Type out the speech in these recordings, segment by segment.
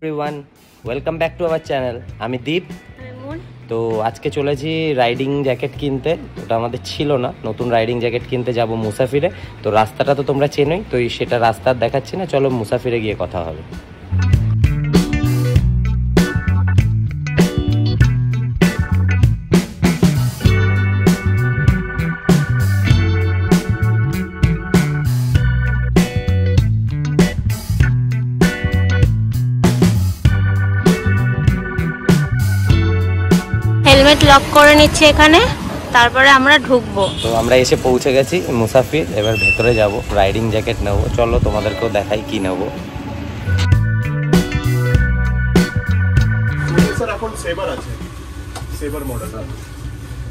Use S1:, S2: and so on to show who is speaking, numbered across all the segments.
S1: Everyone, welcome back to our channel. আমি দীপ। তো আজকে চলেছি রাইডিং জ্যাকেট কিনতে। ওটা আমাদের ছিল না, নতুন রাইডিং জ্যাকেট কিনতে যাব মুসাফিরে। তো রাস্তাটা তো তোমরা চেনোই, তো সেটা রাস্তা দেখাচ্ছি না, চলো মুসাফিরে গিয়ে কথা হবে।
S2: হেলমেট লক করে নিচ্ছে এখানে, তারপরে আমরা ঢুকবো।
S1: তো আমরা এসে পৌঁছে গেছি মুসাফির, এবার ভেতরে যাব, রাইডিং জ্যাকেট নেবো। চলো তোমাদেরকেও দেখাই কি নেবো।
S3: স্যার এখন সেভার আছে, সেভার মডেল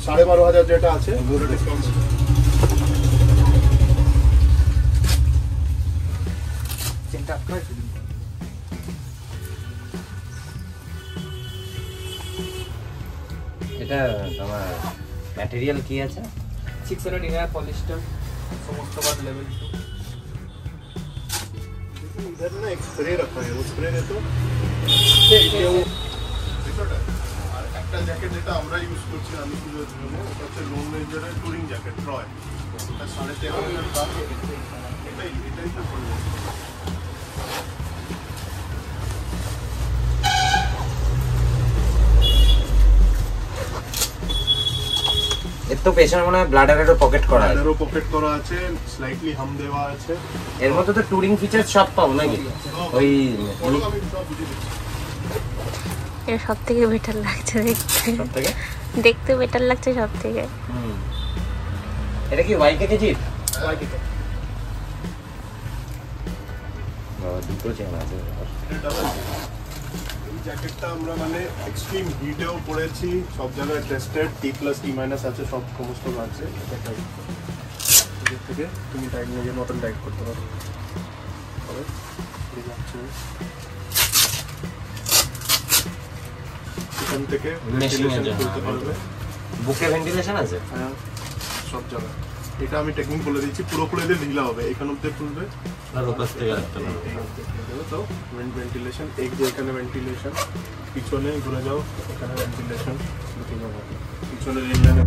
S3: 12,500 যেটা আছে পুরো ডিসকাউন্ট।
S1: এটা তোমার ম্যাটেরিয়াল কি আছে?
S4: 600 ইনার পলিস্টার, সমস্ত বাদ লেভেল 2।
S3: इधर ना एक स्प्रे रखा है, वो स्प्रे दे तो আর একটা জ্যাকেট যেটা আমরা ইউজ করছি আমি পুজোর জন্য, ওটা হচ্ছে লোন রেঞ্জারের টুরিং জ্যাকেট ট্রয়। ওটা 13,500 দাম। এটাই তো করবো।
S1: এর তো পেছনে মনে হয় ব্লাডারেরও পকেট করা আছে।
S3: ব্লাডারেরও পকেট করা আছে, স্লাইটলি হাম দেওয়া আছে।
S1: এর মধ্যে তো টুরিং ফিচার সব পাবো নাকি? ওই
S3: আমি সব বুঝে দিচ্ছি।
S2: এটা সব থেকে বেটার লাগছে দেখতে,
S1: সব থেকে
S2: দেখতে বেটার লাগছে সব থেকে।
S1: এটা কি ওয়াইকে কেজি? দুটো চেন আছে।
S3: এই জ্যাকেটটা আমরা মানে এক্সট্রিম হিটেও পড়েছি, সব জায়গায় টেস্টেড, T+T- আছে, সব সমস্ত আছে। এর থেকে তুমি টাইট নিজের মতন টাইট করতে পারো। এখান থেকে ভেন্টিলেশন করতে পারবে।
S1: বুকে ভেন্টিলেশন আছে?
S3: হ্যাঁ, সব জায়গায়। এটা আমি টেকনিক বলে দিচ্ছি, পুরো খুলে দিয়ে ঢিলা হবে, এখানে অব্দি খুলবে
S1: আর ওপাশ থেকে রাখতে পারবে।
S3: তো ভেন্টিলেশন, এক যে এখানে ভেন্টিলেশন, পিছনে ঘুরে যাও, এখানে ভেন্টিলেশন, পিছনে রেঞ্জারে।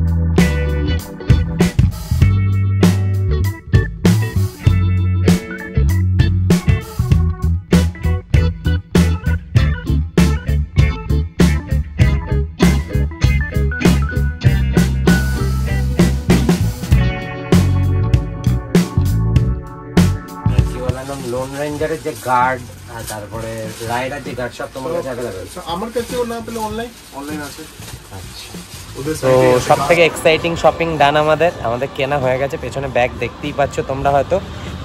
S1: লোন রেঞ্জারের যে গার্ড আর তারপরে রাইডার যে গার্ড সব তোমার কাছে অ্যাভেলেবল?
S3: আমার কাছেও না পেলে অনলাইন আছে।
S1: আচ্ছা,
S3: ওদের
S1: তো সব থেকে এক্সাইটিং শপিং ডান। আমাদের কেনা হয়ে গেছে, পেছনে ব্যাগ দেখতেই পাচ্ছ তোমরা হয়তো।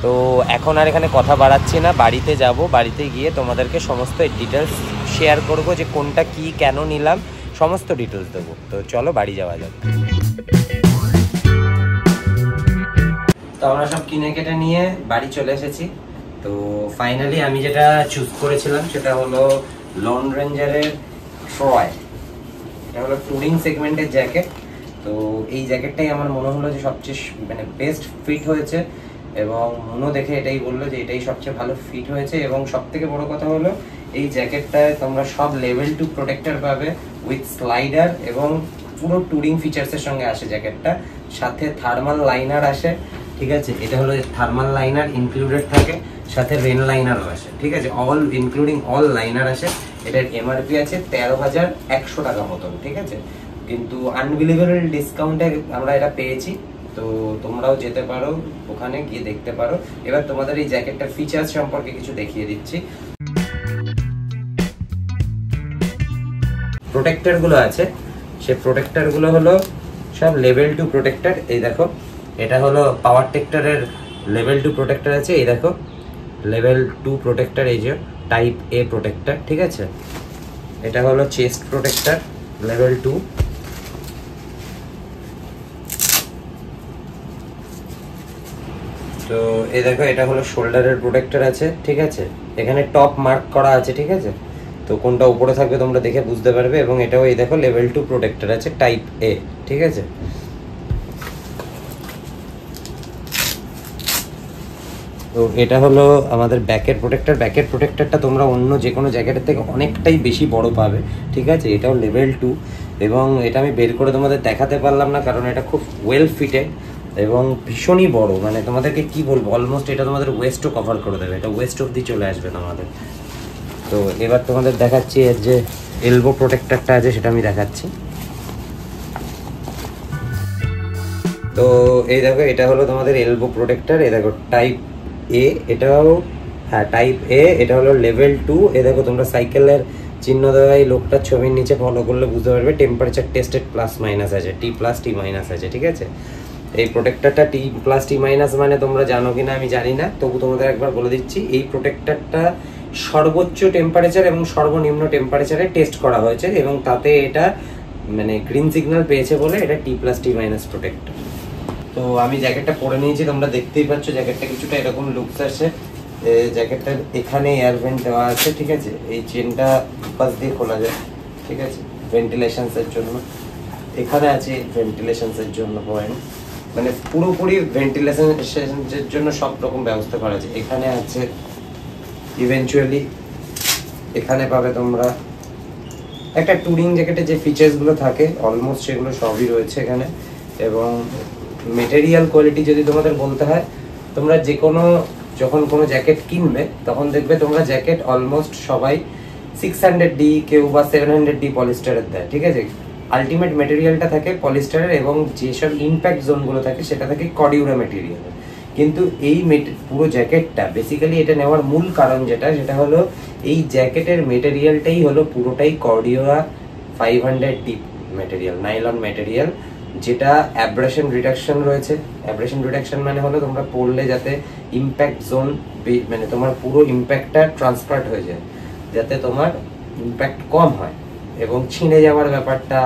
S1: তো এখন আর এখানে কথা বাড়াচ্ছি না, বাড়িতে যাব। বাড়িতে গিয়ে তোমাদেরকে সমস্ত ডিটেলস শেয়ার করব, যে কোনটা কি কেন নিলাম, সমস্ত ডিটেলস দেবো। তো চলো বাড়ি যাওয়া যাক। তো আমরা সব কিনে কেটে নিয়ে বাড়ি চলে এসেছি। তো ফাইনালি আমি যেটা চুজ করেছিলাম সেটা হলো লোন রেঞ্জারের ট্রয়। এটা হলো টুরিং সেগমেন্টের জ্যাকেট। তো এই জ্যাকেটটাই আমার মনে হলো যে সবচেয়ে মানে বেস্ট ফিট হয়েছে, এবং মনও দেখে এটাই বললো যে এটাই সবচেয়ে ভালো ফিট হয়েছে। এবং সব থেকে বড় কথা হলো এই জ্যাকেটটায় তোমরা সব লেভেল 2 প্রোটেক্টর পাবে উইথ স্লাইডার, এবং পুরো টুরিং ফিচার্সের সঙ্গে আসে জ্যাকেটটা। সাথে থার্মাল লাইনার আসে, ঠিক আছে? এটা হলো থার্মাল লাইনার ইনক্লুডেড থাকে, সাথে রেন লাইনারও আসে, ঠিক আছে? অল ইনক্লুডিং অল লাইনার আসে। এটার এমআরপি আছে 13,100 টাকা মতন, ঠিক আছে? কিন্তু আনবিলিভেবল ডিসকাউন্টে আমরা এটা পেয়েছি। তো তোমরাও যেতে পারো, ওখানে গিয়ে দেখতে পারো। এবার তোমাদের এই জ্যাকেটটার ফিচার্স সম্পর্কে কিছু দেখিয়ে দিচ্ছি। প্রোটেক্টর গুলো আছে, সে প্রোটেক্টর গুলো হলো সব লেভেল 2 প্রোটেক্টর। এই দেখো, এটা হলো পাওয়ার টেক্টরের লেভেল 2 প্রোটেক্টর আছে। এই দেখো লেভেল 2 প্রোটেক্টর, এই যে টাইপ এ প্রোটেক্টর, ঠিক আছে? এটা হলো চেস্ট প্রোটেক্টর লেভেল 2। তো এই দেখো, এটা হলো শোল্ডারের প্রোটেক্টর আছে, ঠিক আছে? এখানে টপ মার্ক করা আছে, ঠিক আছে? তো কোনটা উপরে থাকবে তোমরা দেখে বুঝতে পারবে। এবং এটাও এই দেখো লেভেল 2 প্রোটেক্টর আছে টাইপ এ, ঠিক আছে? তো এটা হলো আমাদের ব্যাকের প্রোটেক্টরটা তোমরা অন্য যে কোনো জ্যাকেটের থেকে অনেকটাই বেশি বড় পাবে, ঠিক আছে। এটাও লেভেল 2 এবং এটা আমি বের করে তোমাদের দেখাতে পারলাম না কারণ এটা খুব ওয়েল ফিটেড এবং ভীষণই বড়, মানে তোমাদেরকে কি বলবো, অলমোস্ট এটা তোমাদের ওয়েস্টও কভার করে দেবে, এটা ওয়েস্ট অবধি চলে আসবে তোমাদের। তো এবার তোমাদের দেখাচ্ছি এর যে এলবো প্রোটেক্টরটা আছে সেটা আমি দেখাচ্ছি। তো এই দেখো এটা হলো তোমাদের এলবো প্রোটেক্টর, এই দেখো টাইপ এ, এটাও হ্যাঁ টাইপ এ, এটা হলো লেভেল 2। এ দেখো তোমরা সাইকেলের চিহ্ন দেওয়া এই লোকটার ছবির নিচে ফলো করলে বুঝতে পারবে টেম্পারেচার টেস্টেড প্লাস মাইনাস আছে, টি প্লাস টি মাইনাস আছে, ঠিক আছে। এই প্রোটেক্টরটা টি প্লাস টি মাইনাস মানে তোমরা জানো কিনা আমি জানি না, তবু তোমাদের একবার বলে দিচ্ছি। এই প্রোটেক্টরটা সর্বোচ্চ টেম্পারেচার এবং সর্বনিম্ন টেম্পারেচারে টেস্ট করা হয়েছে এবং তাতে এটা মানে গ্রিন সিগন্যাল পেয়েছে বলে এটা টি প্লাস টি মাইনাস প্রোটেক্টর। তো আমি জ্যাকেটটা পরে নিয়েছি, তোমরা দেখতেই পাচ্ছ জ্যাকেটটা কিছুটা এরকম লুকস আসে। জ্যাকেটটার এখানে এয়ার ভেন্ট দেওয়া আছে, ঠিক আছে। এই চেনটা পাশ দিয়ে খোলা যায়, ঠিক আছে, ভেন্টিলেশনসের জন্য। এখানে আছে ভেন্টিলেশনসের জন্য পয়েন্ট, মানে পুরোপুরি ভেন্টিলেশনের জন্য সব রকম ব্যবস্থা করা আছে। এখানে আছে ইভেনচুয়ালি, এখানে পাবে তোমরা একটা ট্যুরিং জ্যাকেটে যে ফিচার্সগুলো থাকে অলমোস্ট সেগুলো সবই রয়েছে এখানে। এবং মেটেরিয়াল কোয়ালিটি যদি তোমাদের বলতে হয়, তোমরা যে কোনো যখন কোনো জ্যাকেট কিনবে তখন দেখবে তোমরা জ্যাকেট অলমোস্ট সবাই 600D কেউ বা 700D পলিস্টারের দেয়, ঠিক আছে। আলটিমেট মেটেরিয়ালটা থাকে পলিস্টারের এবং যেসব ইম্প্যাক্ট জোনগুলো থাকে সেটা থাকে কর্ডিউরা মেটেরিয়াল। কিন্তু এই পুরো জ্যাকেটটা বেসিক্যালি এটা নেওয়ার মূল কারণ সেটা হলো এই জ্যাকেটের মেটেরিয়ালটাই হলো পুরোটাই কর্ডিউরা 500D মেটেরিয়াল, নাইলন মেটেরিয়াল, যেটা অ্যাব্রেশন রিডাকশন রয়েছে। অ্যাব্রেশন রিডাকশন মানে হলো তোমরা পড়লে যাতে ইম্প্যাক্ট জোন মানে তোমার পুরো ইম্প্যাক্টটা ট্রান্সফার হয়ে যায়, যাতে তোমার ইম্প্যাক্ট কম হয় এবং ছিঁড়ে যাওয়ার ব্যাপারটা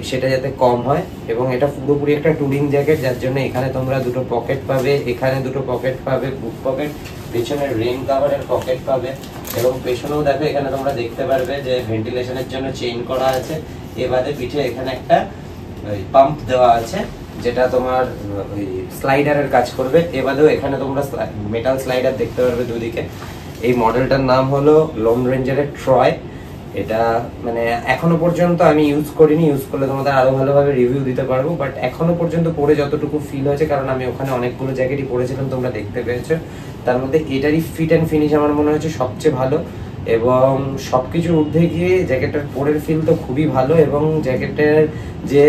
S1: সেটা যাতে কম হয়। এবং এটা পুরোপুরি একটা টুরিং জ্যাকেট, যার জন্য এখানে তোমরা দুটো পকেট পাবে, এখানে দুটো পকেট পাবে, বুক পকেট, পেছনে রেইন কাভারের পকেট পাবে এবং পেছনেও দেখো এখানে তোমরা দেখতে পারবে যে ভেন্টিলেশনের জন্য চেইন করা আছে। এবারে পিঠে এখানে একটা পাম্প দেওয়া আছে যেটা তোমার ওই স্লাইডারের কাজ করবে। এবারেও এখানে তোমরা মেটাল স্লাইডার দেখতে পারবে দুদিকে। এই মডেলটার নাম হলো লং রেঞ্জারের ট্রয়। এটা মানে এখনো পর্যন্ত আমি ইউজ করিনি, ইউজ করলে তোমাদের আরো ভালোভাবে রিভিউ দিতে পারবো, বাট এখনো পর্যন্ত পরে যতটুকু ফিল হয়েছে, কারণ আমি ওখানে অনেকগুলো জ্যাকেটই পরেছিলাম তোমরা দেখতে পেয়েছো, তার মধ্যে এটারই ফিট অ্যান্ড ফিনিশ আমার মনে হচ্ছে সবচেয়ে ভালো। এবং সবকিছুর ঊর্ধ্বে গিয়ে জ্যাকেটের পরের ফিল তো খুবই ভালো এবং জ্যাকেটের যে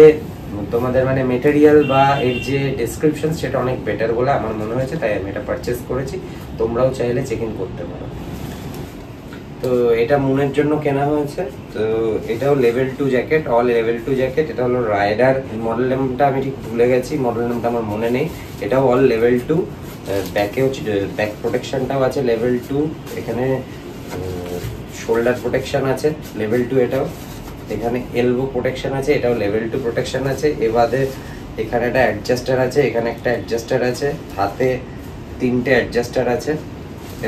S1: তোমাদের মানে মেটেরিয়াল বা এর যে ডেসক্রিপশন সেটা অনেক বেটার বলে আমার মনে হয়েছে, তাই আমি এটা পারচেস করেছি। তোমরাও চাইলে চেক ইন করতে পারো। তো এটা মুনের জন্য কেনা হয়েছে। তো এটাও level 2 jacket, all level 2 jacket. এটা হলো রাইডার, মডেল নেমটা আমি ঠিক ভুলে গেছি, মডেল নেমটা আমার মনে নেই। এটাও অল লেভেল 2। ব্যাকে হচ্ছে ব্যাক প্রোটেকশনটাও আছে লেভেল 2। এখানে শোল্ডার প্রোটেকশন আছে লেভেল 2 এটাও। এখানে এলবো প্রোটেকশন আছে, এটাও লেভেল 2 প্রোটেকশন আছে। এবারে এখানে একটা অ্যাডজাস্টার আছে, এখানে একটা অ্যাডজাস্টার আছে, হাতে 3টে অ্যাডজাস্টার আছে।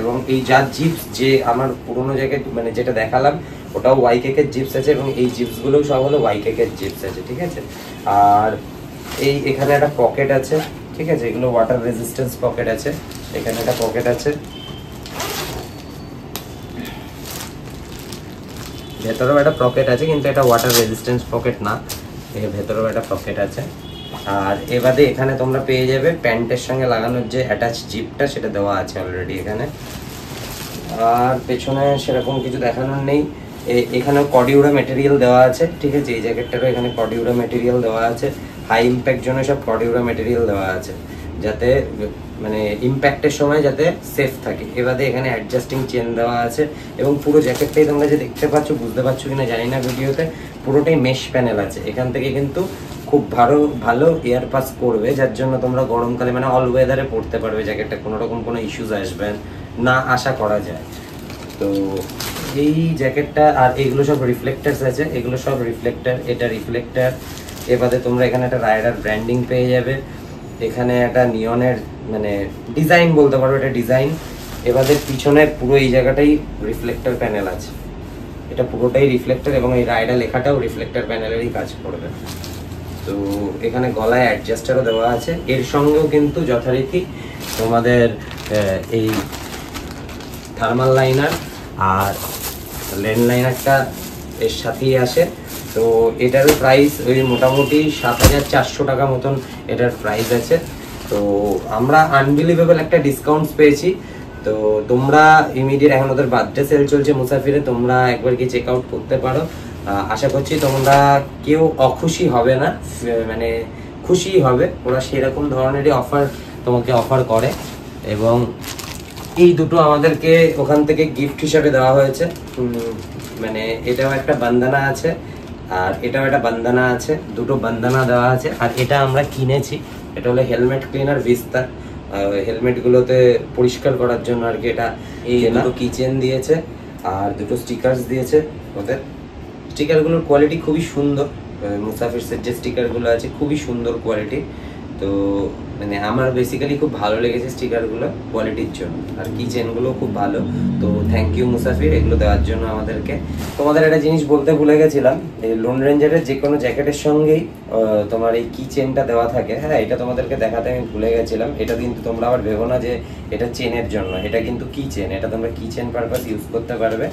S1: এবং এই যার জিপস যে আমার পুরোনো জ্যাকেট মানে যেটা দেখালাম ওটাও ওয়াইকেকের জিপস আছে এবং এই জিপসগুলোও সব হলো ওয়াইকেকের জিপস আছে, ঠিক আছে। আর এই এখানে একটা পকেট আছে, ঠিক আছে, এগুলো ওয়াটার রেজিস্ট্যান্স পকেট আছে। এখানে একটা পকেট আছে, ভেতরেও একটা পকেট আছে, কিন্তু এটা ওয়াটার রেজিস্ট্যান্স পকেট না, এর ভেতরেও একটা পকেট আছে। আর এবারে এখানে তোমরা পেয়ে যাবে প্যান্টের সঙ্গে লাগানোর যে অ্যাটাচ জিপটা, সেটা দেওয়া আছে অলরেডি এখানে। আর পেছনে সেরকম কিছু দেখানোর নেই। এখানেও কর্ডিউরা মেটেরিয়াল দেওয়া আছে, ঠিক আছে। এই জ্যাকেটটারও এখানে কর্ডিউরা মেটেরিয়াল দেওয়া আছে, হাই ইম্প্যাক্ট জন্য সব কর্ডিউরা মেটেরিয়াল দেওয়া আছে, যাতে মানে ইম্প্যাক্টের সময় যাতে সেফ থাকে। এবারে এখানে অ্যাডজাস্টিং চেন দেওয়া আছে এবং পুরো জ্যাকেটটাই তোমরা যে দেখতে পাচ্ছ, বুঝতে পারছো কিনা জানি না ভিডিওতে, পুরোটাই মেশ প্যানেল আছে। এখান থেকে কিন্তু খুব ভালো এয়ার পাস করবে, যার জন্য তোমরা গরমকালে মানে অল ওয়েদারে পরতে পারবে জ্যাকেটটা, কোনো রকম কোনো ইস্যুস আসবে না আশা করা যায়। তো এই জ্যাকেটটা আর এগুলো সব রিফ্লেক্টার্স আছে, এগুলো সব রিফ্লেক্টার, এটা রিফ্লেক্টার। এবারে তোমরা এখানে একটা রাইডার ব্র্যান্ডিং পেয়ে যাবে, এখানে একটা নিয়নের মানে ডিজাইন বলতে পারো, এটা ডিজাইন। এবারে পিছনের পুরো এই জায়গাটাই রিফ্লেক্টর প্যানেল আছে, এটা পুরোটাই রিফ্লেক্টর এবং এই রাইডার লেখাটাও রিফ্লেক্টর প্যানেলেরই কাজ করবে। তো এখানে গলায় অ্যাডজাস্টারও দেওয়া আছে, এর সঙ্গেও কিন্তু যথারীতি তোমাদের এই থার্মাল লাইনার আর লেন লাইনারটা এর সাথেই আসে। তো এটারও প্রাইস ওই মোটামুটি 7,400 টাকা মতন এটার প্রাইস আছে। তো আমরা আনবিলিভেবল একটা ডিসকাউন্ট পেয়েছি। তো তোমরা ইমিডিয়েট, এখন ওদের বার্থডে সেল চলছে মুসাফিরে, তোমরা একবার কি চেক আউট করতে পারো। আশা করছি তোমরা কেউ অখুশি হবে না, মানে খুশি হবে। ওরা সেরকম ধরনেরই অফার তোমাকে অফার করে। এবং এই দুটো আমাদেরকে ওখান থেকে গিফট হিসাবে দেওয়া হয়েছে। মানে এটাও একটা বান্দানা আছে আর এটাও একটা বান্দানা আছে, দুটো বান্দানা দেওয়া আছে। আর এটা আমরা কিনেছি, এটা হলো হেলমেট ক্লিনার ভিস্তার, হেলমেটগুলোতে পরিষ্কার করার জন্য আর কি। এটা এই দুটো কিচেন দিয়েছে আর দুটো স্টিকারস দিয়েছে। ওদের স্টিকারগুলোর কোয়ালিটি খুবই সুন্দর, মুসাফিরসের যে স্টিকারগুলো আছে খুবই সুন্দর কোয়ালিটি। তো মানে আমার বেসিক্যালি খুব ভালো লেগেছে স্টিকারগুলো কোয়ালিটির জন্য, আর কিচেনগুলো খুব ভালো। তো থ্যাংক ইউ মুসাফির এগুলো দেওয়ার জন্য আমাদেরকে। তোমাদের একটা জিনিস বলতে ভুলে গেছিলাম, এই লোন রেঞ্জারের যে কোনো জ্যাকেটের সঙ্গেই তোমার এই কিচেনটা দেওয়া থাকে। হ্যাঁ, এটা তোমাদেরকে দেখাতে আমি ভুলে গেছিলাম। এটা কিন্তু তোমরা আবার ভেবো না যে এটা চেনের জন্য, এটা কিন্তু কিচেন, এটা তোমরা কিচেন পারপাস ইউজ করতে পারবে।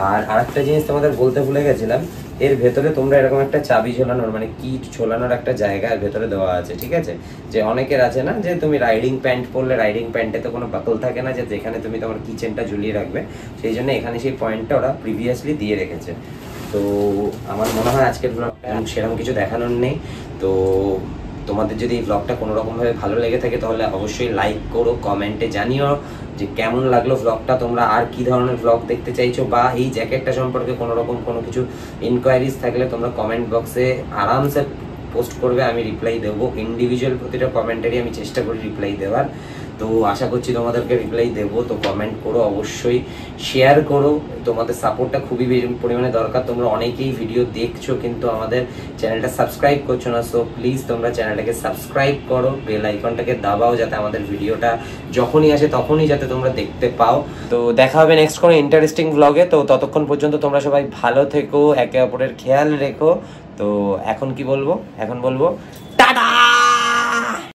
S1: আর আরেকটা জিনিস তোমাদের বলতে ভুলে গেছিলাম, এর ভেতরে তোমরা এরকম একটা চাবি ঝোলানোর, মানে কিট ঝোলানোর একটা জায়গা ভেতরে দেওয়া আছে। ঠিক আছে, যে অনেকের আছে না যে তুমি রাইডিং প্যান্ট পরলে রাইডিং প্যান্টে তো কোনো বাকল থাকে না যে যেখানে তুমি তোমার কিচেনটা ঝুলিয়ে রাখবে, সেই জন্য এখানে সেই পয়েন্টটা ওরা প্রিভিয়াসলি দিয়ে রেখেছে। তো আমার মনে হয় আজকের ব্লগটা সেরকম কিছু দেখানোর নেই। তো তোমাদের যদি এই ব্লগটা কোনো রকমভাবে ভালো লেগে থাকে তাহলে অবশ্যই লাইক করো, কমেন্টে জানিও যে কেমন লাগলো ব্লগটা, তোমরা আর কি ধরনের ব্লগ দেখতে চাইছো, বা এই জ্যাকেটটা সম্পর্কে কোনো রকম কোনো কিছু ইনকোয়ারিজ থাকলে তোমরা কমেন্ট বক্সে আরামসে পোস্ট করবে, আমি রিপ্লাই দেবো। ইন্ডিভিজুয়াল প্রতিটা কমেন্টারই আমি চেষ্টা করি রিপ্লাই দেওয়ার। তো আশা করছি তোমাদেরকে রিপ্লাই দেবো। তো কমেন্ট করো, অবশ্যই শেয়ার করো, তোমাদের সাপোর্টটা খুবই পরিমাণে দরকার। তোমরা অনেকেই ভিডিও দেখছো কিন্তু আমাদের চ্যানেলটা সাবস্ক্রাইব করছো না। সো প্লিজ তোমরা চ্যানেলটাকে সাবস্ক্রাইব করো, বেল আইকনটাকে দাবাও, যাতে আমাদের ভিডিওটা যখনই আসে তখনই যাতে তোমরা দেখতে পাও। তো দেখা হবে নেক্সট কোনো ইন্টারেস্টিং ব্লগে। তো ততক্ষণ পর্যন্ত তোমরা সবাই ভালো থেকো, একে অপরের খেয়াল রেখো। তো এখন কি বলবো, এখন বলবো